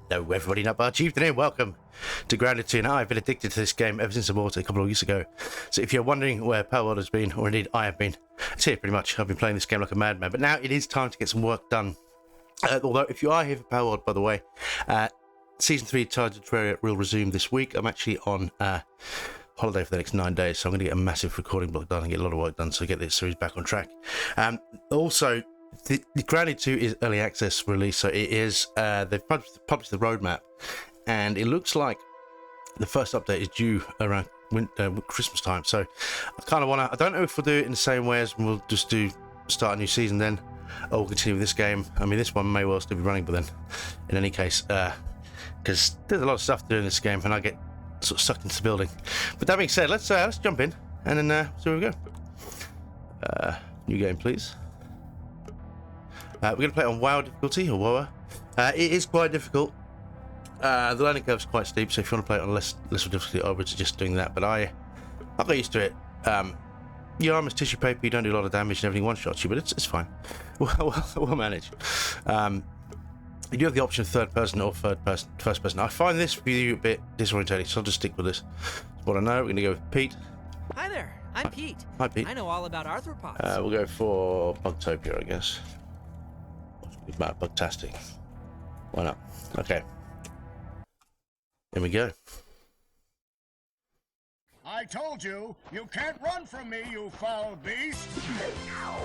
Hello everybody, Nutbar Chieftain here, welcome to Grounded 2. Now, I've been addicted to this game ever since I bought it a couple of weeks ago. So if you're wondering where Palworld has been, or indeed I have been, it's here pretty much. I've been playing this game like a madman, but now it is time to get some work done. Although, if you are here for Palworld, by the way, Season 3 Tides of Terraria will resume this week. I'm actually on holiday for the next 9 days, so I'm going to get a massive recording block done and get a lot of work done to get this series back on track. Also, the Grounded 2 is early access release, so it is they've published the roadmap, and it looks like the first update is due around Christmas time. So I kind of want to, I don't know if we'll do it in the same way as we'll just start a new season then, or we'll continue with this game. I mean, this one may well still be running, but then in any case, because there's a lot of stuff to do in this game and I get sort of sucked into the building. But that being said, let's jump in and then see where we go. New game, please. We're going to play it on WoW difficulty, or WoA. It is quite difficult. The learning curve is quite steep, so if you want to play it on less difficulty, I would suggest doing that. But I got used to it. Your armor's tissue paper, you don't do a lot of damage and everything one-shots you, but it's fine. We'll manage. You do have the option of third person or first person. I find this view a bit disorientating, so I'll just stick with this. That's what I know. We're going to go with Pete. Hi there, I'm Pete. Hi, Pete. I know all about arthropods. We'll go for Bugtopia, I guess. About Bugtastic. Why not? Okay. Here we go. I told you, you can't run from me, you foul beast! No!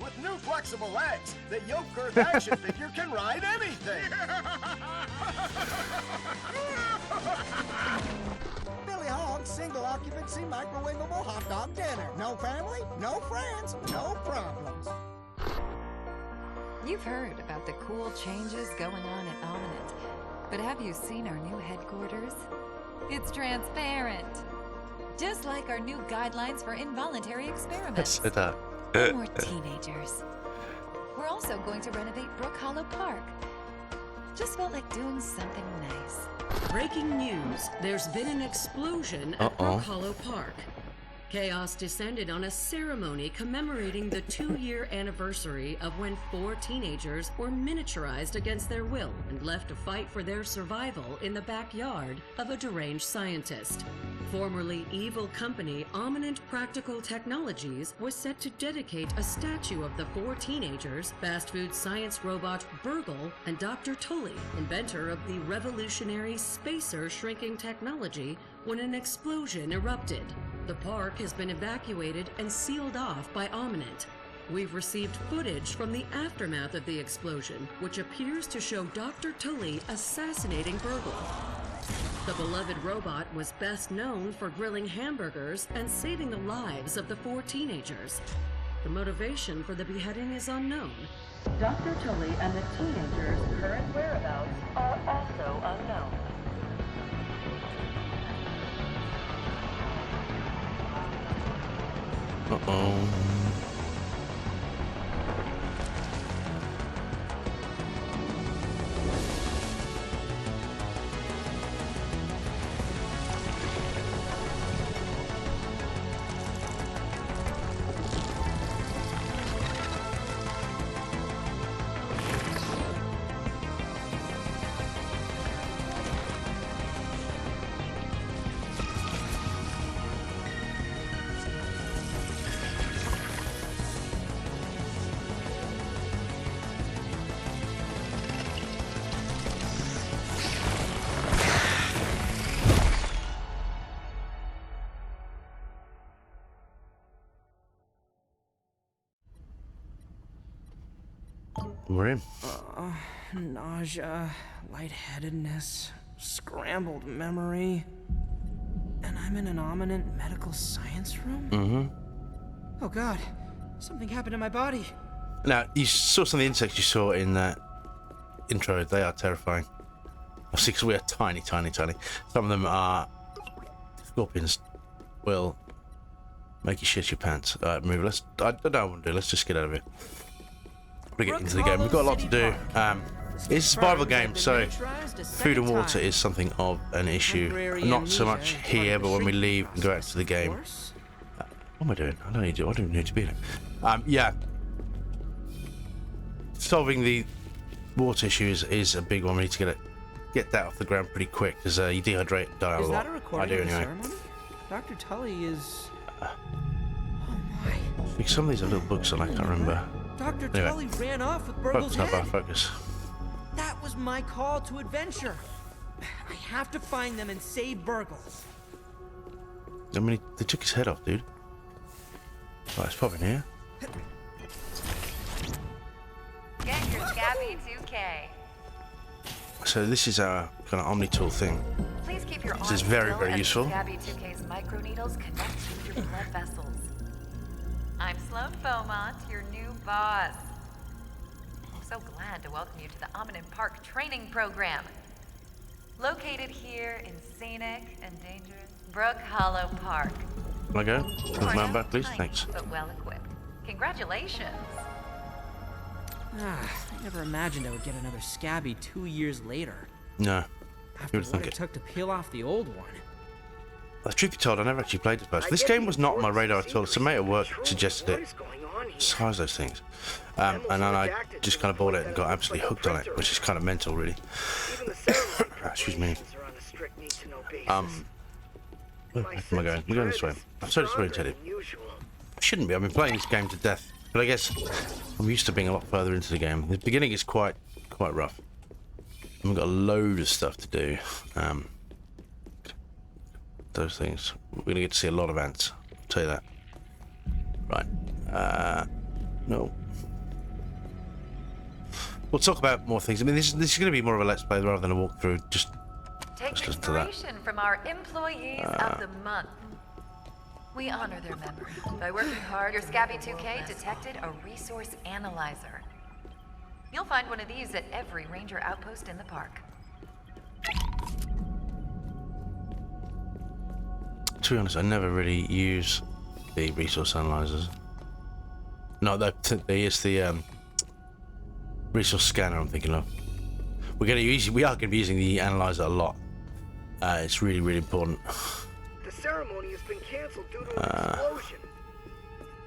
With new flexible legs, the yoke girth action figure can ride anything! Billy Hogg's single occupancy microwavable hot dog dinner. No family, no friends, no problems. You've heard about the cool changes going on at Ominent, but have you seen our new headquarters? It's transparent, just like our new guidelines for involuntary experiments. No more teenagers. We're also going to renovate Brook Hollow Park. Just felt like doing something nice. Breaking news, there's been an explosion at Brook Hollow Park. Chaos descended on a ceremony commemorating the 2-year anniversary of when 4 teenagers were miniaturized against their will and left to fight for their survival in the backyard of a deranged scientist. Formerly evil company Ominent Practical Technologies was set to dedicate a statue of the 4 teenagers, fast food science robot Burgle, and Dr. Tully, inventor of the revolutionary spacer shrinking technology, when an explosion erupted. The park has been evacuated and sealed off by Ominent. We've received footage from the aftermath of the explosion, which appears to show Dr. Tully assassinating Burgle. The beloved robot was best known for grilling hamburgers and saving the lives of the 4 teenagers. The motivation for the beheading is unknown. Dr. Tully and the teenagers' current whereabouts are also unknown. Uh-oh. We're in. Nausea, lightheadedness, scrambled memory. And I'm in an Ominent medical science room? Mm-hmm. Oh god, something happened to my body. Now, you saw some of the insects you saw in that intro. They are terrifying. Obviously, because we are tiny, tiny, tiny. Some of them are scorpions. Will make you shit your pants. Alright, move. I don't know what I want to do. Let's just get out of it. We're getting into the game. We've got a lot to do. It's a survival game, so food and water is something of an issue. Not so much here, but when we leave and go out to the game. What am I doing? I don't even need to be here. Yeah. solving the water issue is a big one. We need to get that off the ground pretty quick because you dehydrate and die a Is lot. that a recording I do of the anyway. ceremony? Dr. Tully is... Oh my. I think some of these are little books and I can't remember. Dr. Anyway. Tully ran off with Focus, Burgle's not head. about focus. That was my call to adventure. I have to find them and save Burgle. I mean, they took his head off, dude. Right, it's popping here. Get your Scabby 2K. So this is our kind of Omni-tool thing. Please keep your This is arms very, still very as useful. the Scabby 2K's microneedles connect to your blood vessels. I'm Sloan Beaumont, your new boss. I'm so glad to welcome you to the Omnid Park training program. Located here in scenic and dangerous Brook Hollow Park. Can I go? Can I come back, please? Tiny, Thanks. But well equipped. Congratulations. I never imagined I would get another Scabby 2 years later. No. After would what think it it. took to peel off the old one. The truth be told, I never actually played this person. This game was not on my radar at all. Some mate at work suggested it. Size those things. And then I just kind of bought it and got absolutely hooked on it, which is kind of mental, really. Excuse me. Where am I going? I'm going this way. I'm so disoriented. I shouldn't be. I've been playing this game to death. But I guess I'm used to being a lot further into the game. The beginning is quite rough. And we've got a load of stuff to do. Those things. We're going to get to see a lot of ants. I'll tell you that. Right. No. We'll talk about more things. I mean, this is going to be more of a let's play rather than a walkthrough. Just Take let's listen to that. inspiration from our employees of the month. We honor their memory by working hard. Your Scabby 2K detected a resource analyzer. You'll find one of these at every ranger outpost in the park. To be honest, I never really use the resource analyzers. No, it's the resource scanner I'm thinking of. We are going to be using the analyzer a lot. It's really, really important. The ceremony has been canceled due to an explosion.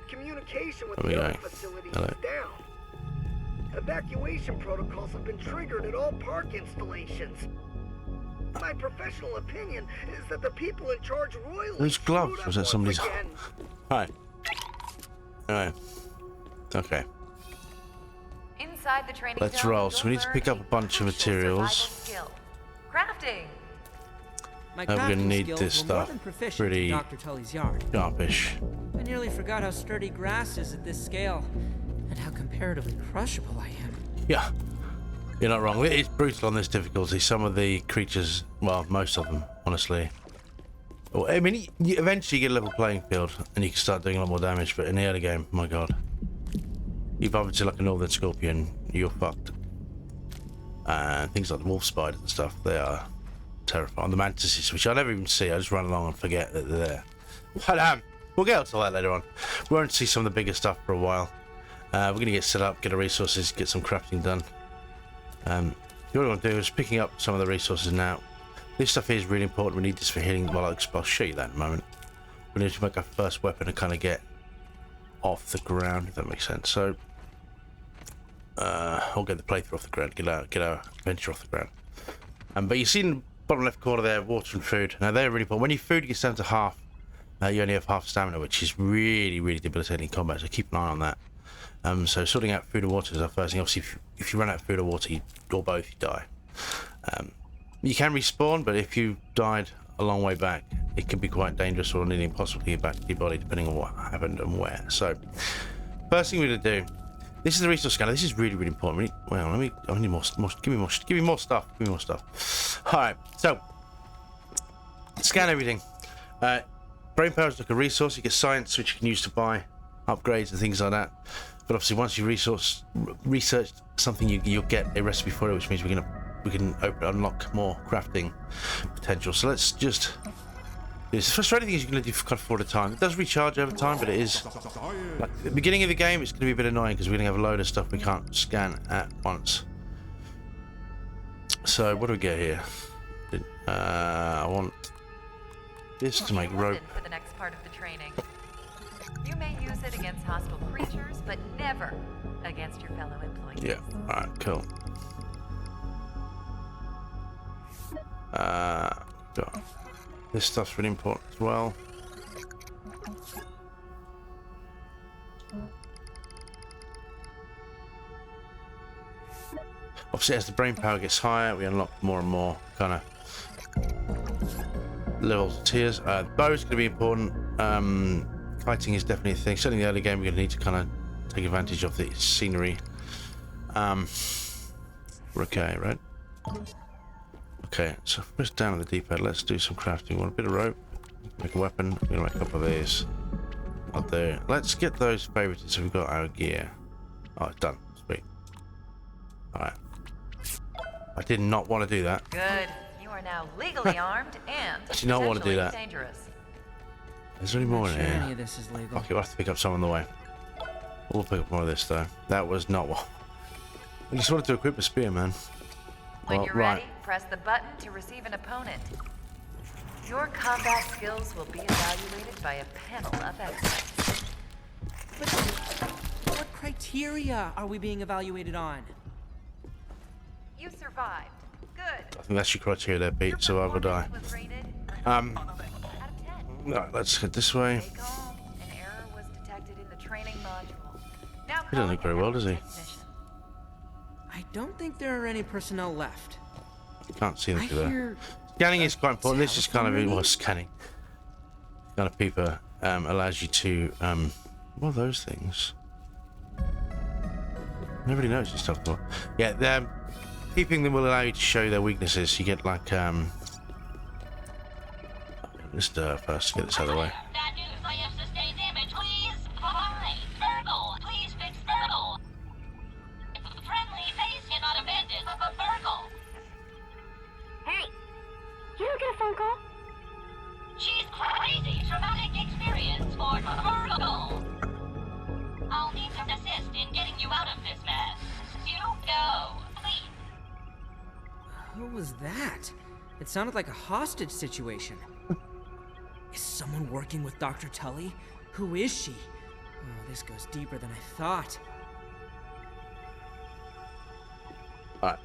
Communication with Where we the going? other facilities Hello. is down. Evacuation protocols have been triggered at all park installations. My professional opinion is that the people in charge royally Those gloves, screwed was that up somebody's? once again. Hi. Alright. Okay. Inside the training Let's zone, roll. you'll So we need to learn pick up a a bunch of crucial materials. survival skill. Crafting. My We're gonna crafting need skills this were more stuff than proficient pretty in Dr. Tully's yard. Sharpish. I nearly forgot how sturdy grass is at this scale, and how comparatively crushable I am. Yeah. You're not wrong. It's brutal on this difficulty. Some of the creatures, well, most of them, honestly. Well, I mean, you eventually get a level playing field and you can start doing a lot more damage, but in the early game, my god. You bump into like a northern scorpion, you're fucked. And things like the wolf spiders and stuff, they are terrifying. The mantises, which I never even see, I just run along and forget that they're there. But we'll get to that later on. We won't see some of the bigger stuff for a while. We're going to get set up, get our resources, get some crafting done. What we want to do is picking up some of the resources now. This stuff here is really important. We need this for healing. Well, I'll show you that in a moment. We need to make our first weapon and kind of get off the ground, if that makes sense. So, I'll get the playthrough off the ground, get our adventure off the ground. But you see in the bottom left corner there, water and food. Now they're really important. When your food gets down to half, you only have half stamina, which is really, really debilitating in combat. So keep an eye on that. So sorting out food and water is our first thing. Obviously, if you run out of food or water, or both, you die. You can respawn, but if you died a long way back, it can be quite dangerous or nearly impossible to get back to your body, depending on what happened and where. So, first thing we're going to do, this is the resource scanner. This is really, really important. I need more. Give me more stuff. Give me more stuff. All right. So, scan everything. Brain power is like a resource. You get science, which you can use to buy upgrades and things like that. But obviously, once you research something, you'll get a recipe for it, which means we can unlock more crafting potential. So let's just. It's frustrating thing is you can only do kind of 4 at a time. It does recharge over time, but it is like at the beginning of the game. It's going to be a bit annoying because we're going to have a load of stuff we can't scan at once. So what do we get here? I want this to make rope. For the next part of the training. You may use it against hostile creatures, but never against your fellow employees. Yeah. Alright, cool. This stuff's really important as well. Obviously, as the brain power gets higher, we unlock more and more kind of levels of tiers. Bow's going to be important. Kiting is definitely a thing. Certainly in the early game, we're going to need to kind of take advantage of the scenery. We're okay, right? Okay, so press down on the D-pad. Let's do some crafting. We want a bit of rope. Make a weapon. We're going to make a couple of these. Up there. Let's get those favorited so we've got our gear. Oh, it's done. Sweet. Alright. I did not want to do that. Good. You are now legally armed and I do not want to do that. Dangerous. Is there any more in Sure any here? of this is legal. Okay, we'll have to pick up some on the way. We'll pick up more of this though. That was not what. I just wanted to equip a spear, man. When Well, you're right. ready, press the button to receive an opponent. Your combat skills will be evaluated by a panel of experts. But what criteria are we being evaluated on? You survived. Good. I think that's your criteria there, Pete. Survive or die. Performance was rated Um, out of 10. no, let's head this way. Stay calm. An error was detected in the training module. Now He doesn't look very well, does he? I don't think there are any personnel left. Can't see I them through there. hear Scanning is quite important. This is kind of telephone well, scanning. Kind of paper allows you to what are those things? Nobody knows this stuff before. Yeah, keeping them will allow you to show their weaknesses. You get like let's first get this out of the way. Bad news, I have sustained damage, please. Hi, Virgil, please fix Virgil. Friendly face cannot abandon Virgil. Hey, you don't get a phone call? She's crazy. Traumatic experience for Virgil. I'll need some assist in getting you out of this mess. You go, please. Who was that? It sounded like a hostage situation. Is someone working with Dr. Tully? Who is she? Oh, this goes deeper than I thought. Alright.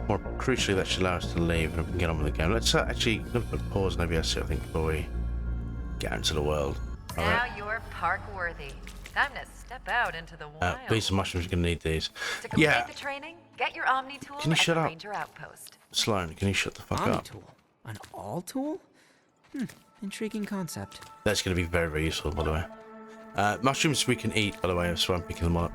More crucially, that should allow us to leave and we can get on with the game. Let's actually put pause and OBS here, I think, before we get into the world. Now Alright. you're park worthy. Time to step out into the wild. Bees and mushrooms, you're going to need these. To complete Yeah. the training, get your Omni tool Can you at shut the up? Ranger outpost. Sloan, can you shut the fuck Omni up? tool? An all tool? Intriguing concept. That's going to be very, very useful, by the way. Mushrooms we can eat, by the way, so I'm picking them up.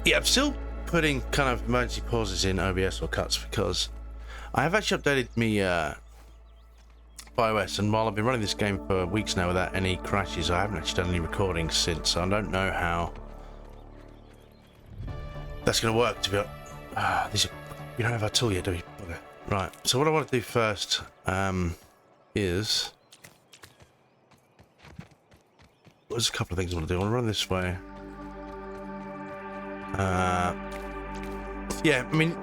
Yeah, I'm still putting kind of emergency pauses in OBS or cuts because I have actually updated me iOS, and while I've been running this game for weeks now without any crashes, I haven't actually done any recordings since, so I don't know how that's going to work, to be honest. We don't have our tool yet, do we? Okay. Right, so what I want to do first is... There's a couple of things I want to do. I want to run this way. Yeah, I mean,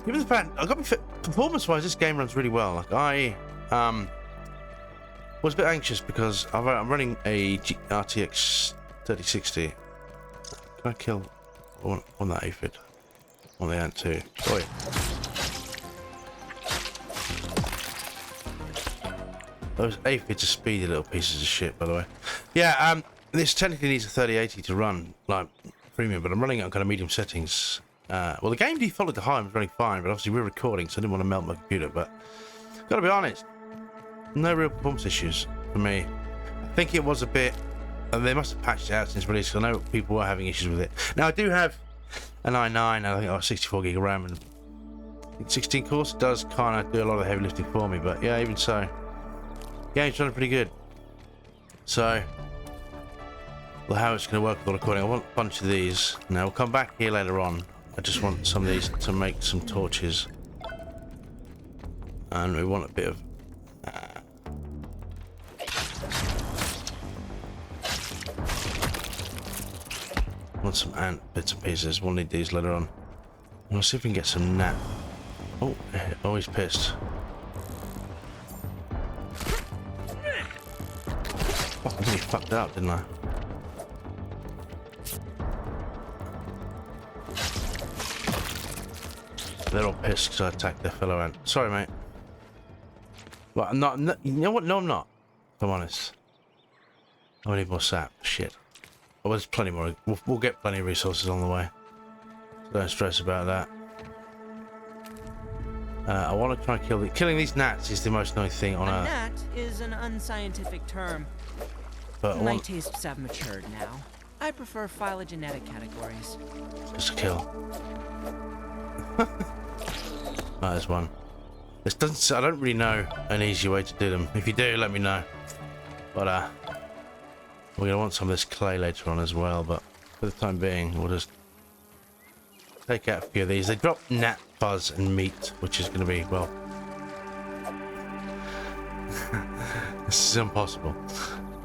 given the fact I got me performance-wise, this game runs really well. Like I was a bit anxious because I'm running a RTX 3060. Can I kill on that aphid? On the ant too. Oh yeah. Those aphids are speedy little pieces of shit, by the way. Yeah, this technically needs a 3080 to run like premium, but I'm running it on kind of medium settings. Well, the game defaulted to high and was running fine, but obviously we're recording, so I didn't want to melt my computer. But gotta be honest, no real performance issues for me. I think it was a bit. They must have patched it out since release, because I know people were having issues with it. Now I do have an i9, I think I got 64 gig of RAM and I think 16 cores. It does kind of do a lot of the heavy lifting for me, but yeah, even so, game's running pretty good. So, well, how it's going to work with the recording, I want a bunch of these. Now we'll come back here later on. I just want some of these to make some torches, and we want a bit of want some ant bits and pieces. We'll need these later on. We'll see if we can get some gnat. Oh, he's pissed. really fucked up, didn't I? They're all pissed because I attacked their fellow ant. Sorry, mate. But I'm not, you know what? No, I'm not. If I'm honest. I need more sap. Shit. Oh, there's plenty more. We'll get plenty of resources on the way. So don't stress about that. I want to try and kill killing these gnats is the most annoying thing on Earth. A gnat is an unscientific term. But My tastes have matured now. I prefer phylogenetic categories. Just a kill. There's one. This doesn't. I don't really know an easy way to do them. If you do, let me know. But we're gonna want some of this clay later on as well. But for the time being, we'll just take out a few of these. They drop gnat fuzz and meat, which is gonna be well. This is impossible.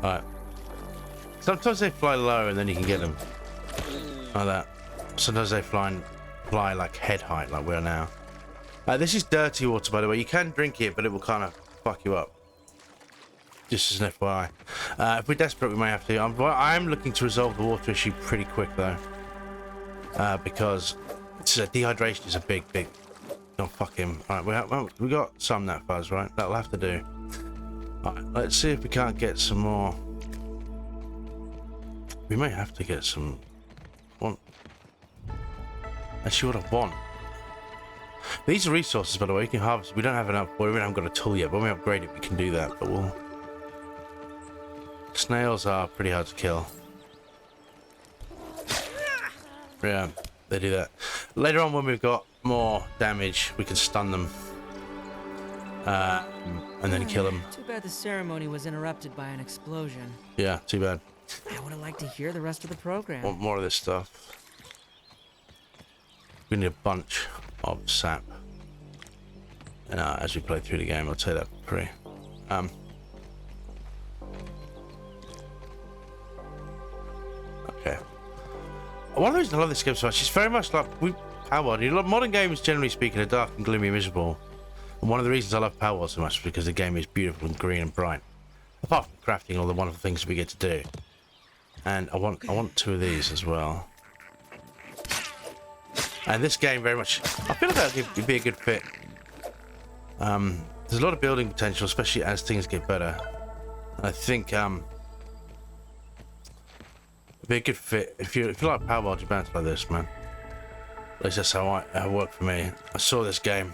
All right. Sometimes they fly low and then you can get them like that. Sometimes they fly like head height, like we are now. This is dirty water, by the way. You can drink it, but it will kind of fuck you up. Just as an FYI. If we're desperate, we may have to. I'm looking to resolve the water issue pretty quick, though. Because dehydration is a big... Oh, fuck him. Alright, we got some gnat fuzz, right? That'll have to do. Alright, let's see if we can't get some more. We may have to get some... Actually, what I want. These are resources, by the way. You can harvest. We don't have enough. We haven't got a tool yet. But when we upgrade it, we can do that. But we'll... Snails are pretty hard to kill. Yeah, they do that. Later on, when we've got more damage, we can stun them. And then kill them. Too bad the ceremony was interrupted by an explosion. Yeah, too bad. I would have liked to hear the rest of the program. Want more of this stuff. We need a bunch of sap. And as we play through the game, I'll tell you that for free. Okay. One of the reasons I love this game so much is very much like modern games, generally speaking, are dark and gloomy and miserable. And one of the reasons I love Power World so much is because the game is beautiful and green and bright. Apart from crafting all the wonderful things we get to do. And I want two of these as well. And this game very much, I feel like that would be a good fit. There's a lot of building potential, especially as things get better. I think it'd be a good fit if you like Power World, you're bound to like this, man. At least that's how it worked for me. I saw this game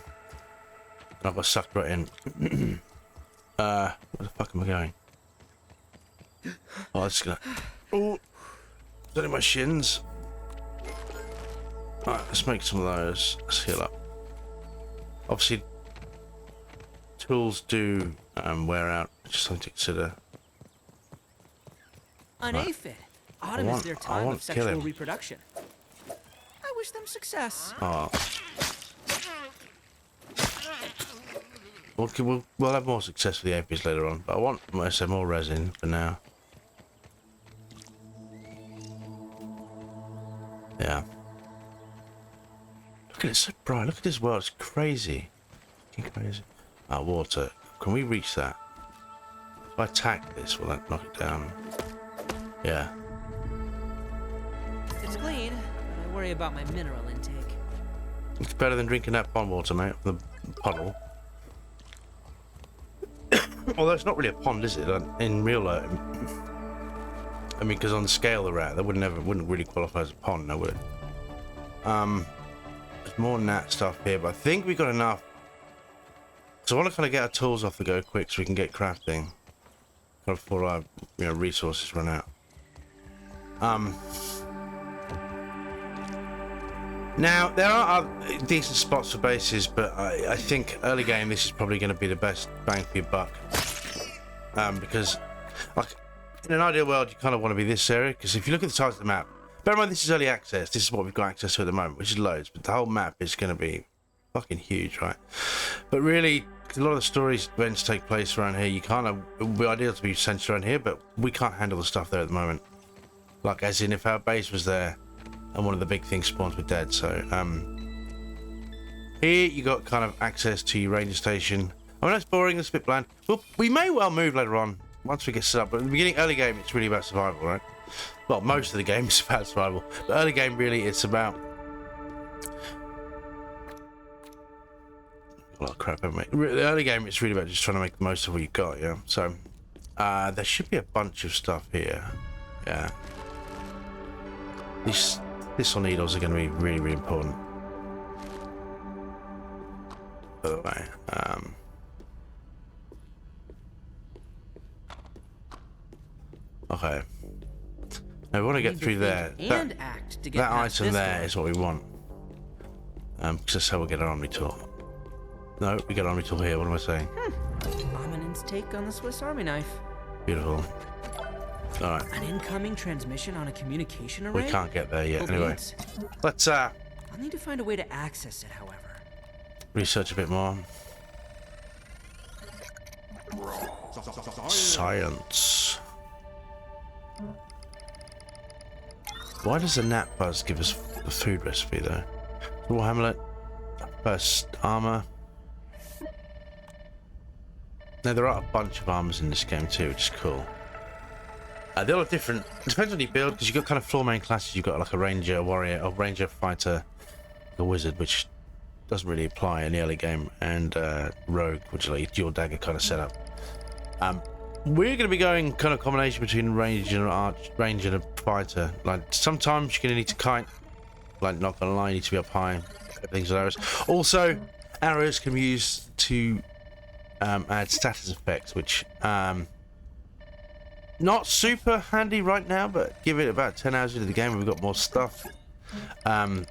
and I got sucked right in. Where the fuck am I going? Oh, it's gonna. Oh, is that in my shins? Alright, let's make some of those. Let's heal up. Obviously, tools do wear out, which is something to consider. An aphid. Autumn is their time of sexual reproduction. I wish them success. Oh. We'll have more success with the aphids later on, but I want more resin for now. Yeah. Look at it, it's so bright. Look at this world, it's crazy. Crazy. Water. Can we reach that? If I attack this, will that knock it down? Yeah. It's clean, but I worry about my mineral intake. It's better than drinking that pond water, mate, from the puddle. Although it's not really a pond, is it? In real life. I mean, because on the scale they're at, that wouldn't really qualify as a pond, now would it? There's more gnat stuff here, but I think we got enough. So I want to kind of get our tools off the go quick so we can get crafting before our resources run out. Now there are decent spots for bases, but I think early game this is probably going to be the best bang for your buck. Because like in an ideal world you kind of want to be this area, because if you look at the size of the map, bear in mind this is early access, this is what we've got access to at the moment, which is loads, but the whole map is going to be fucking huge, right? But really, a lot of the stories events take place around here. You kind of, it would be ideal to be centered around here, but we can't handle the stuff there at the moment. Like as in if our base was there and one of the big things spawns were dead. So here you got kind of access to your ranger station. I mean that's boring, that's a bit bland. Well, we may well move later on once we get set up, but at the beginning, early game, it's really about survival, right? Well, most of the game is about survival, but early game really it's about a lot of crap, haven't we? The early game it's really about just trying to make the most of what you've got, yeah. So there should be a bunch of stuff here, yeah. These thistle needles are going to be really, really important. By the way, okay. Now we want to get through there. And act to get that past item this there door. is what we want. Because that's how we'll get an army tool. No, we get an army tool here. What am I saying? Ominous take on the Swiss Army knife. Beautiful. All right. An incoming transmission on a communication array? We can't get there yet. Hope Anyway, leads. let's I'll need to find a way to access it, however. research a bit more. Science. Why does the gnat buzz give us the food recipe though? Raw hamlet, first armor. Now there are a bunch of armors in this game too, which is cool. They all have different. It depends on your build because you've got kind of 4 main classes. You've got like a ranger, a warrior, a ranger, fighter, a wizard, which doesn't really apply in the early game, and rogue, which is like a dual dagger kind of setup. We're going to be going kind of combination between range and range and a fighter. Like sometimes you're going to need to kite. Like not gonna lie, you need to be up high. Things with arrows. Also, arrows can be used to add status effects, which not super handy right now, but give it about 10 hours into the game, we've got more stuff. You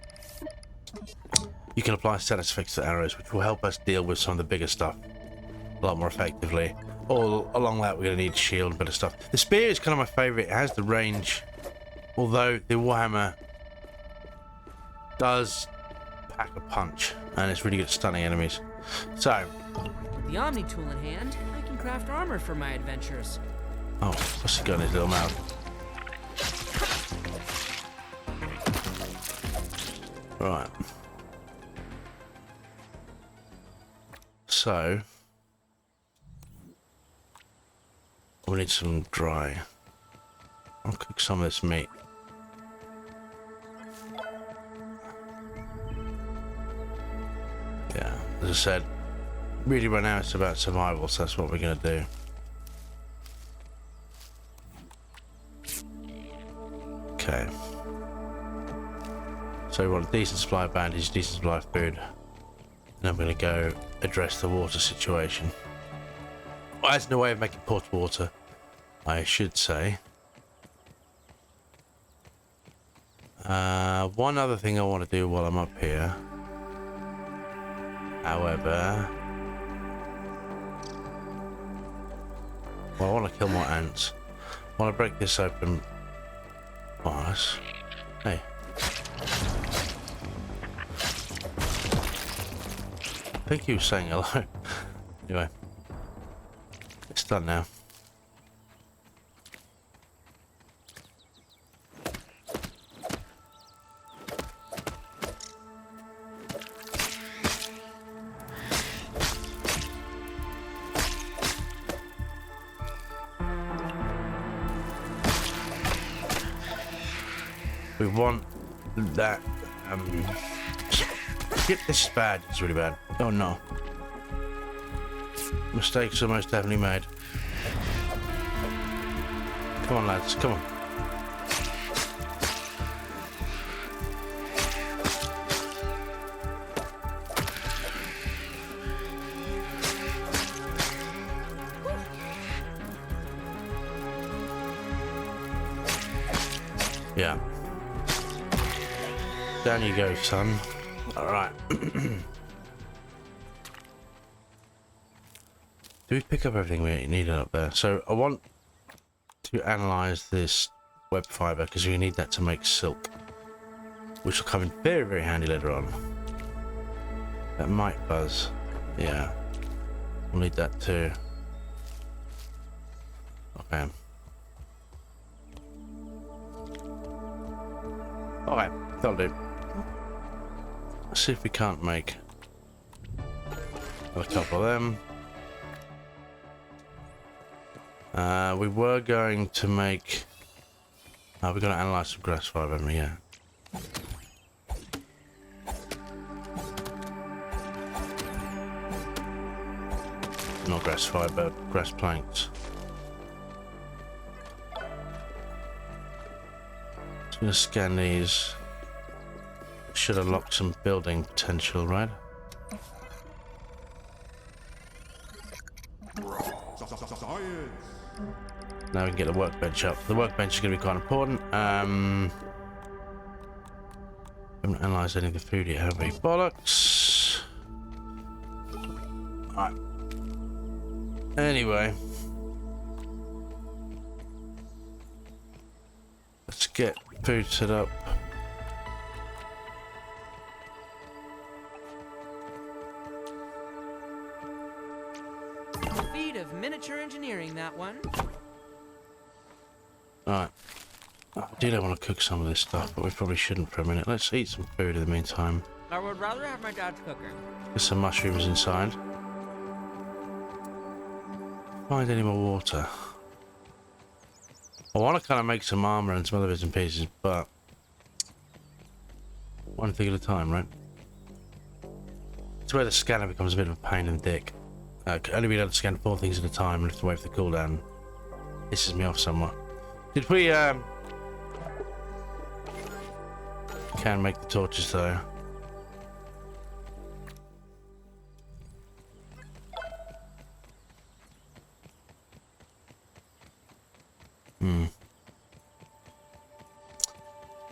can apply status effects to arrows, which will help us deal with some of the bigger stuff a lot more effectively. All along that, we're going to need shield and bit of stuff. The spear is kind of my favourite. It has the range, although the warhammer does pack a punch, and it's really good at stunning enemies. So, With the Omni tool in hand, I can craft armor for my adventures. oh, what's he got in his little mouth? Right. So, we need some dry. I'll cook some of this meat. Yeah, as I said, really right now it's about survival, so that's what we're going to do. Okay. So we want a decent supply of bandage, decent supply of food. And I'm going to go address the water situation. Well, as no way of making potable water, I should say. One other thing I want to do while I'm up here. However, well, I want to kill more ants. I want to break this open. Oh, that's... Hey. I think he was saying hello. Anyway, it's done now. We want that. Shit, this is bad. It's really bad. Oh no. Mistakes are most definitely made. Come on, lads. Come on. Yeah. Down you go, son. Alright. Do we pick up everything we needed up there? So I want to analyze this web fiber because we need that to make silk, which will come in very, very handy later on. That might buzz. Yeah. We'll need that too. Okay. Okay, that'll do. Let's see if we can't make a couple of them. We were going to make... we're going to analyze some grass fiber, haven't we? Yeah. Not grass fiber, grass planks. Just going to scan these. Should unlock some building potential, right? Now we can get the workbench up. The workbench is going to be quite important. Haven't analysed any of the food yet, have we? Bollocks! Alright. Anyway. Let's get food set up. Feat of miniature engineering, that one. Alright. I do want to cook some of this stuff, but we probably shouldn't for a minute. Let's eat some food in the meantime. I would rather have my dad's cooking. Get some mushrooms inside. Find any more water. I want to kind of make some armor and some other bits and pieces, but one thing at a time, right? It's where the scanner becomes a bit of a pain in the dick. Only being able to scan 4 things at a time and have to wait for the cooldown pisses me off somewhat. Did we can make the torches though?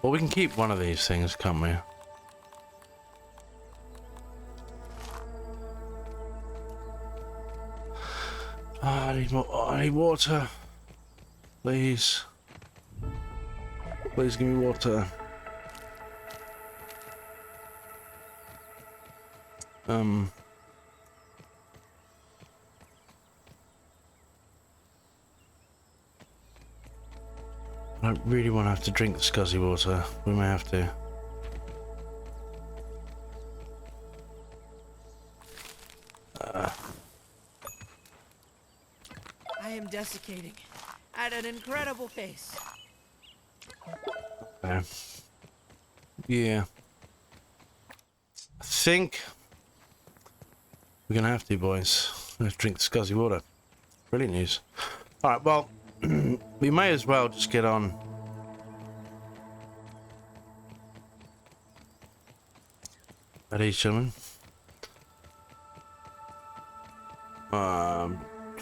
Well, we can keep one of these things, can't we? I need more. I need water. Please. Please give me water. I don't really want to have to drink the scuzzy water. We may have to. I am desiccating at an incredible pace. Okay. Yeah. I think we're gonna have to, boys. Let's drink the scuzzy water. Brilliant news. Alright, well, we may as well just get on. Ready, gentlemen?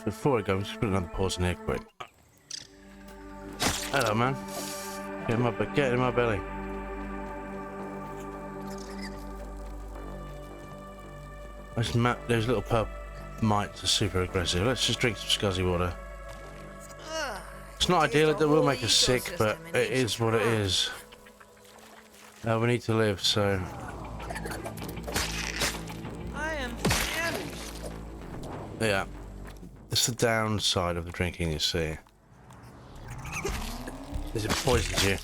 Before I go, just put another pause in here quick. Hello, man. Get in my belly. Those little purple mites are super aggressive. Let's just drink some scuzzy water. It's not ideal, it will make us sick, but it is what it is. We need to live, so... I am damaged. Yeah. That's the downside of the drinking, you see. Is it poisons you?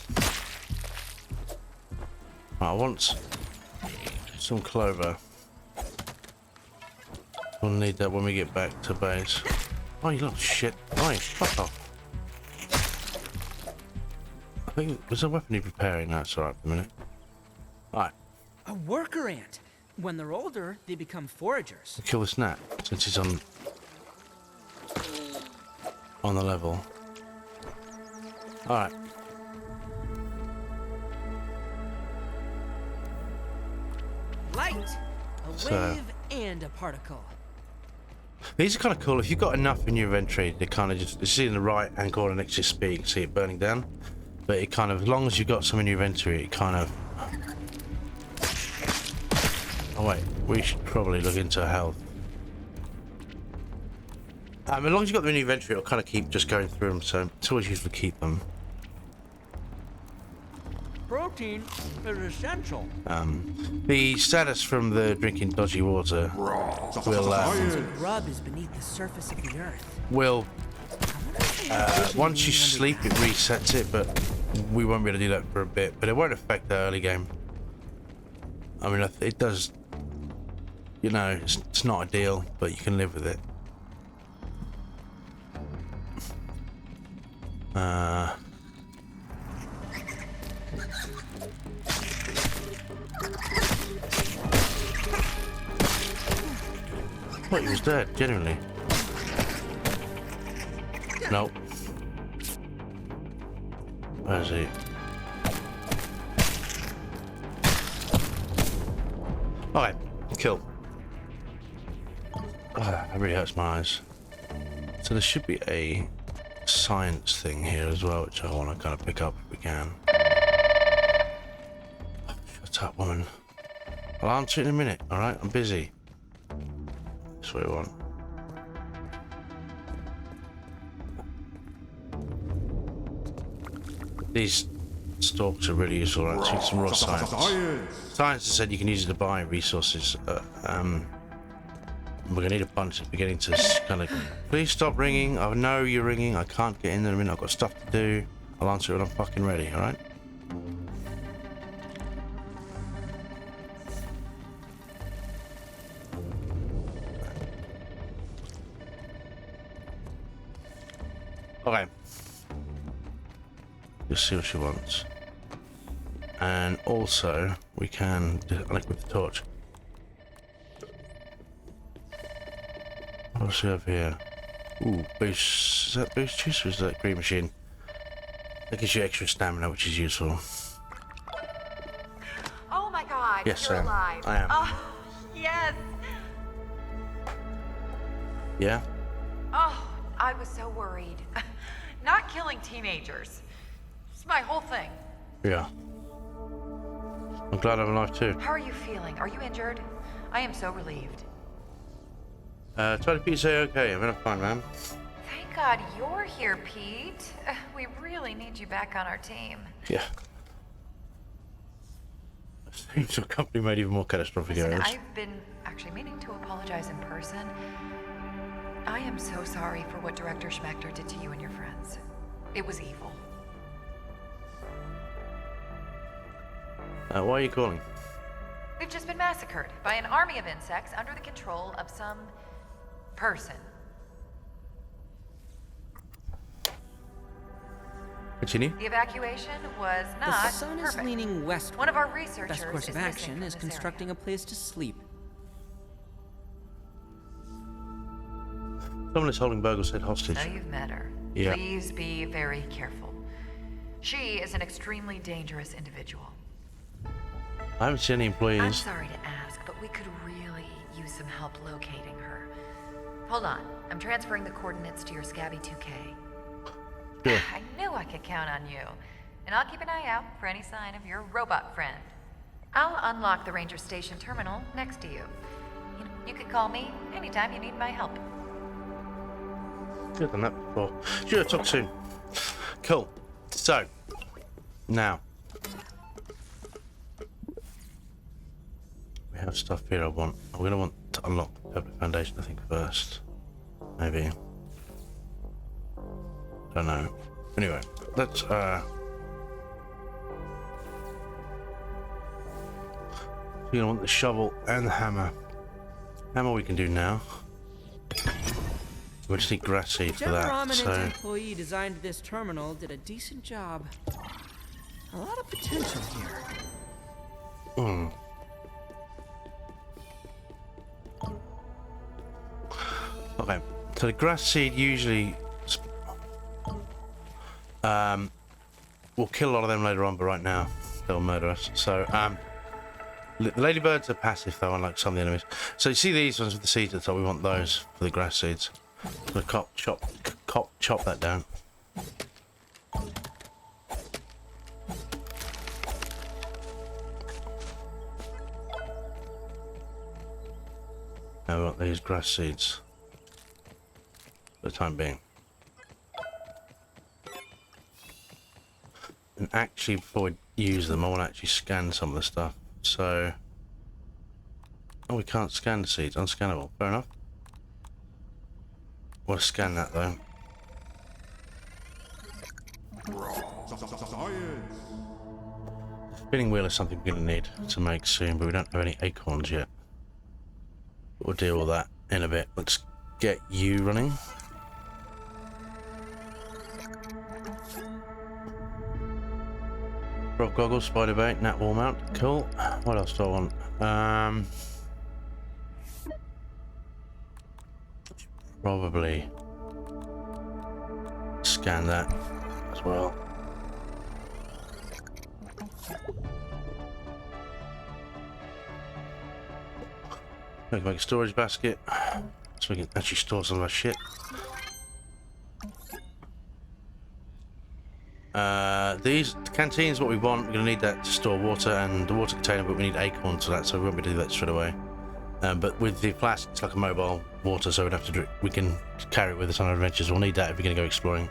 I want some clover. We'll need that when we get back to base. Oh, you little shit. Oh, fuck off. I think, was a weapon you preparing? No, it's alright for a minute. Alright. A worker ant. When they're older, they become foragers. Kill this gnat, since he's on the level. Alright. Light, a wave, and a particle. These are kind of cool. If you've got enough in your inventory, they kind of just, you see in the right hand corner next to your speed, you can see it burning down. But it kind of, as long as you've got some in your inventory, it kind of... Oh wait, we should probably look into health. As long as you've got them in your inventory, it'll kind of keep just going through them, so it's always useful to keep them. Protein is essential. The status from the drinking dodgy water will Grub is beneath the surface of the earth. will once you sleep it resets it, but we won't be able to do that for a bit. But it won't affect the early game. I mean, it does. You know, it's not ideal, but you can live with it. What, he was dead, genuinely. Nope. Where is he? Alright, kill. That really hurts my eyes. So there should be a science thing here as well, which I want to kind of pick up if we can. Shut up, woman. I'll answer it in a minute, alright? I'm busy. That's what we want. These stalks are really useful, right? So some raw science. Science has said you can use it to buy resources. We're gonna need a bunch at the beginning to kind of. Please stop ringing. I know you're ringing. I can't get in there in a minute. I've got stuff to do. I'll answer it when I'm fucking ready. All right. Okay. Just see what she wants. And also, we can unequip the torch. What's we have here? Ooh, boost. Is that boost juice or is that green machine? That gives you extra stamina, which is useful. Oh my god, yes, you're alive. I am. Oh, yes. Yeah? Oh, I was so worried. Not killing teenagers. It's my whole thing. Yeah. I'm glad I'm alive too. How are you feeling? Are you injured? I am so relieved. Try to Pete say okay. I'm fine, man. Thank God you're here, Pete. We really need you back on our team. Yeah. Seems your company made even more catastrophic Listen, errors. I've been actually meaning to apologize in person. I am so sorry for what Director Schmechter did to you and your friends. It was evil. Why are you calling? We've just been massacred by an army of insects under the control of some person. Continue. The evacuation was The not sun perfect. is leaning westward. One of our researchers Best course of is missing action from is this constructing a place to sleep. Someone is holding Burgle's head hostage. Now you've met her. Yeah. Please be very careful. She is an extremely dangerous individual. I haven't seen any I'm employees. sorry to ask, but we could really use some help locating her. Hold on. I'm transferring the coordinates to your Scabby 2K. Sure. I knew I could count on you. And I'll keep an eye out for any sign of your robot friend. I'll unlock the Ranger Station terminal next to you. You can call me anytime you need my help. Good done that before. Sure, talk soon. Cool. So, now. We have stuff here I want. I'm going to want to unlock the Public Foundation, I think, first. Maybe. Don't know. Anyway, let's, You're going to want the shovel and the hammer. Hammer we can do now. We just need grass seed for Whichever that, prominent so... employee designed this terminal did a decent job. A lot of potential here. Hmm. Okay, so the grass seed usually we'll kill a lot of them later on, but right now they'll murder us. So the ladybirds are passive though, unlike some of the enemies. So you see these ones with the seeds at the top, we want those for the grass seeds. So chop that down. Now we want these grass seeds for the time being. And actually, before we use them, I want to actually scan some of the stuff. So, oh, we can't scan the seeds. Unscannable. Fair enough. We'll scan that though. Spinning wheel is something we're going to need to make soon, but we don't have any acorns yet. We'll deal with that in a bit. Let's get you running. Rock goggles, spider bait, nat wall mount. Cool. What else do I want? Probably scan that as well. We can make a storage basket so we can actually store some of our shit. These canteens, what we want. We're going to need that to store water and the water container, but we need acorns for that, so we won't be able to do that straight away. But with the flask, it's like a mobile water, so we can carry it with us on our adventures. We'll need that if we're going to go exploring.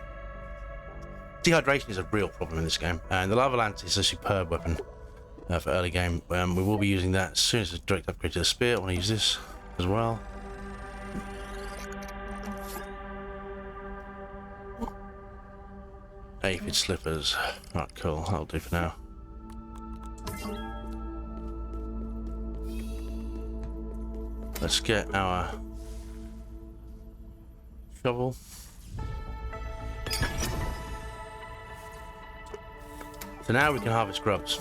Dehydration is a real problem in this game, and the lava lance is a superb weapon for early game. We will be using that as soon as it's a direct upgrade to the spear. I want to use this as well. Aphid slippers. Right, cool. That'll do for now. Let's get our shovel. So now we can harvest grubs.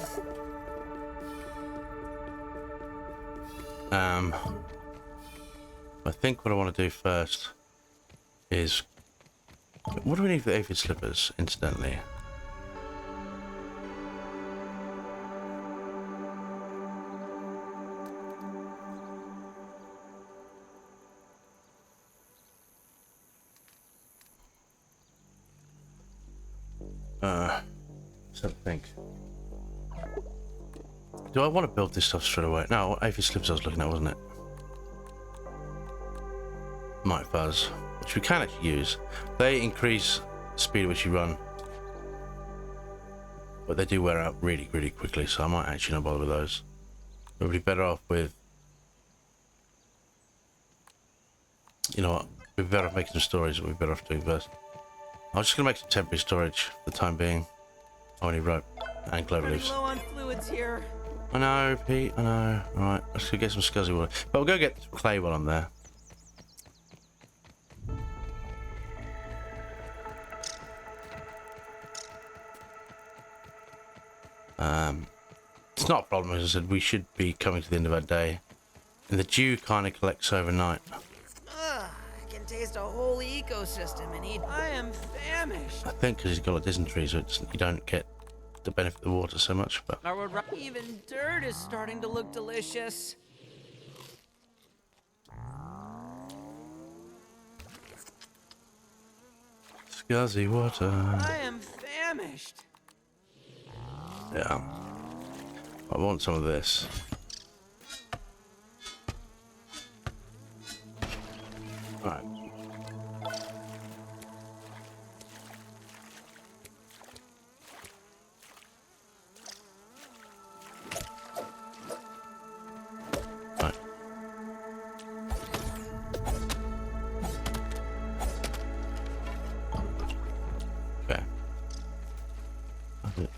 I think what I want to do first is... What do we need for the aphid slippers, incidentally? Let's have a think. Do I want to build this stuff straight away? No, aphid slippers I was looking at, wasn't it? Might fuzz, which we can actually use. They increase the speed at which you run, but they do wear out really, really quickly, so I might actually not bother with those. We'll be better off with... You know what? We'd be better off making some storage than we'd be better off doing first. I'm just going to make some temporary storage for the time being. I need rope and clover leaves. Low on fluids here. I know, Pete, I know. Alright, let's go get some scuzzy water. But we'll go get some clay while I'm there. It's not a problem, as I said, we should be coming to the end of our day. And the dew kind of collects overnight. I can taste a whole ecosystem and eat. I am famished. I think because he's got a dysentery, so you don't get the benefit of the water so much, but... Even dirt is starting to look delicious. Scuzzy water. I am famished. Yeah. I want some of this. Right. Right. Okay. That's it.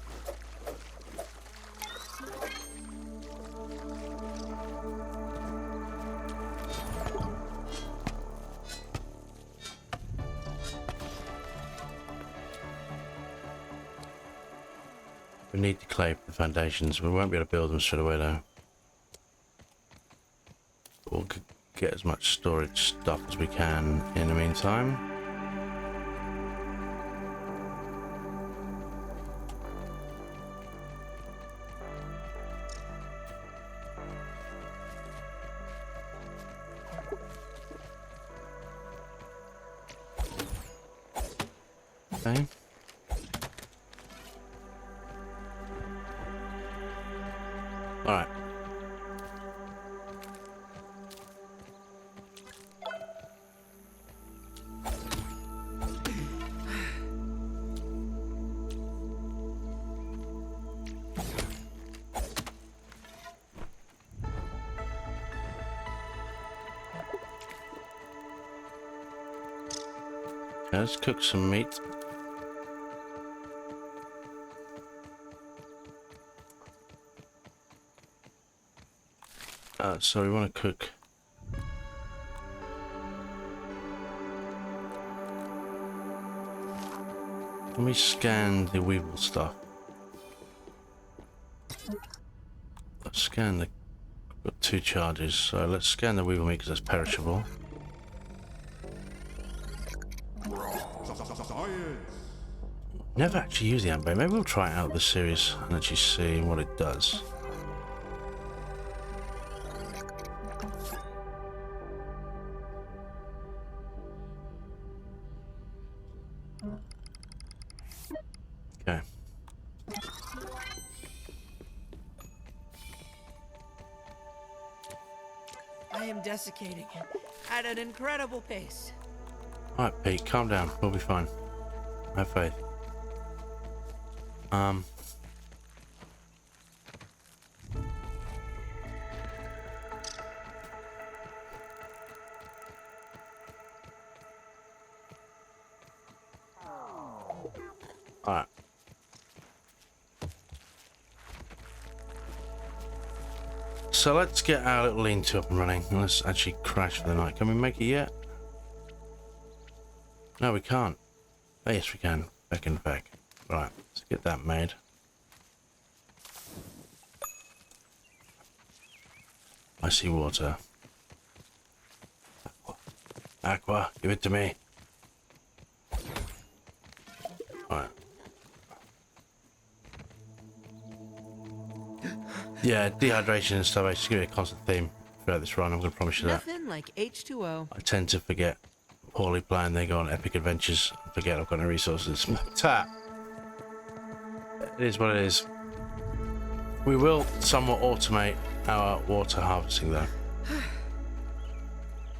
We need the clay for the foundations. We won't be able to build them straight away though. We'll get as much storage stuff as we can in the meantime. Okay. All right. Okay, let's cook some meat. So we want to cook. Let me scan the weevil stuff. Let's scan the... Got 2 charges, so let's scan the weevil meat because that's perishable. Never actually used the amber. Maybe we'll try it out this series and actually see what it does. Okay. I am desiccating at an incredible pace. Alright, Pete, calm down. We'll be fine. Have faith. Alright. So let's get our little lean-to up and running. And let's actually crash for the night. Can we make it yet? No, we can't. Oh, yes, we can. Back in back. Right, let's get that made. I see water. Aqua, give it to me. Alright. Yeah, dehydration and stuff. It's going to be a constant theme throughout this run. I'm going to promise you that. Nothing like H2O. I tend to forget. Poorly planned, they go on epic adventures and forget I've got no resources. Tap. It is what it is. We will somewhat automate our water harvesting though. In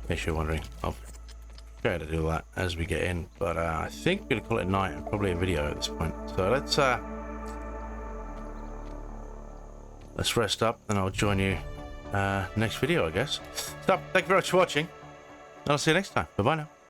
case you're wondering, I'll try to do that as we get in. But I think we're going to call it night and probably a video at this point. So let's rest up and I'll join you next video, I guess. So, thank you very much for watching. And I'll see you next time. Bye-bye now.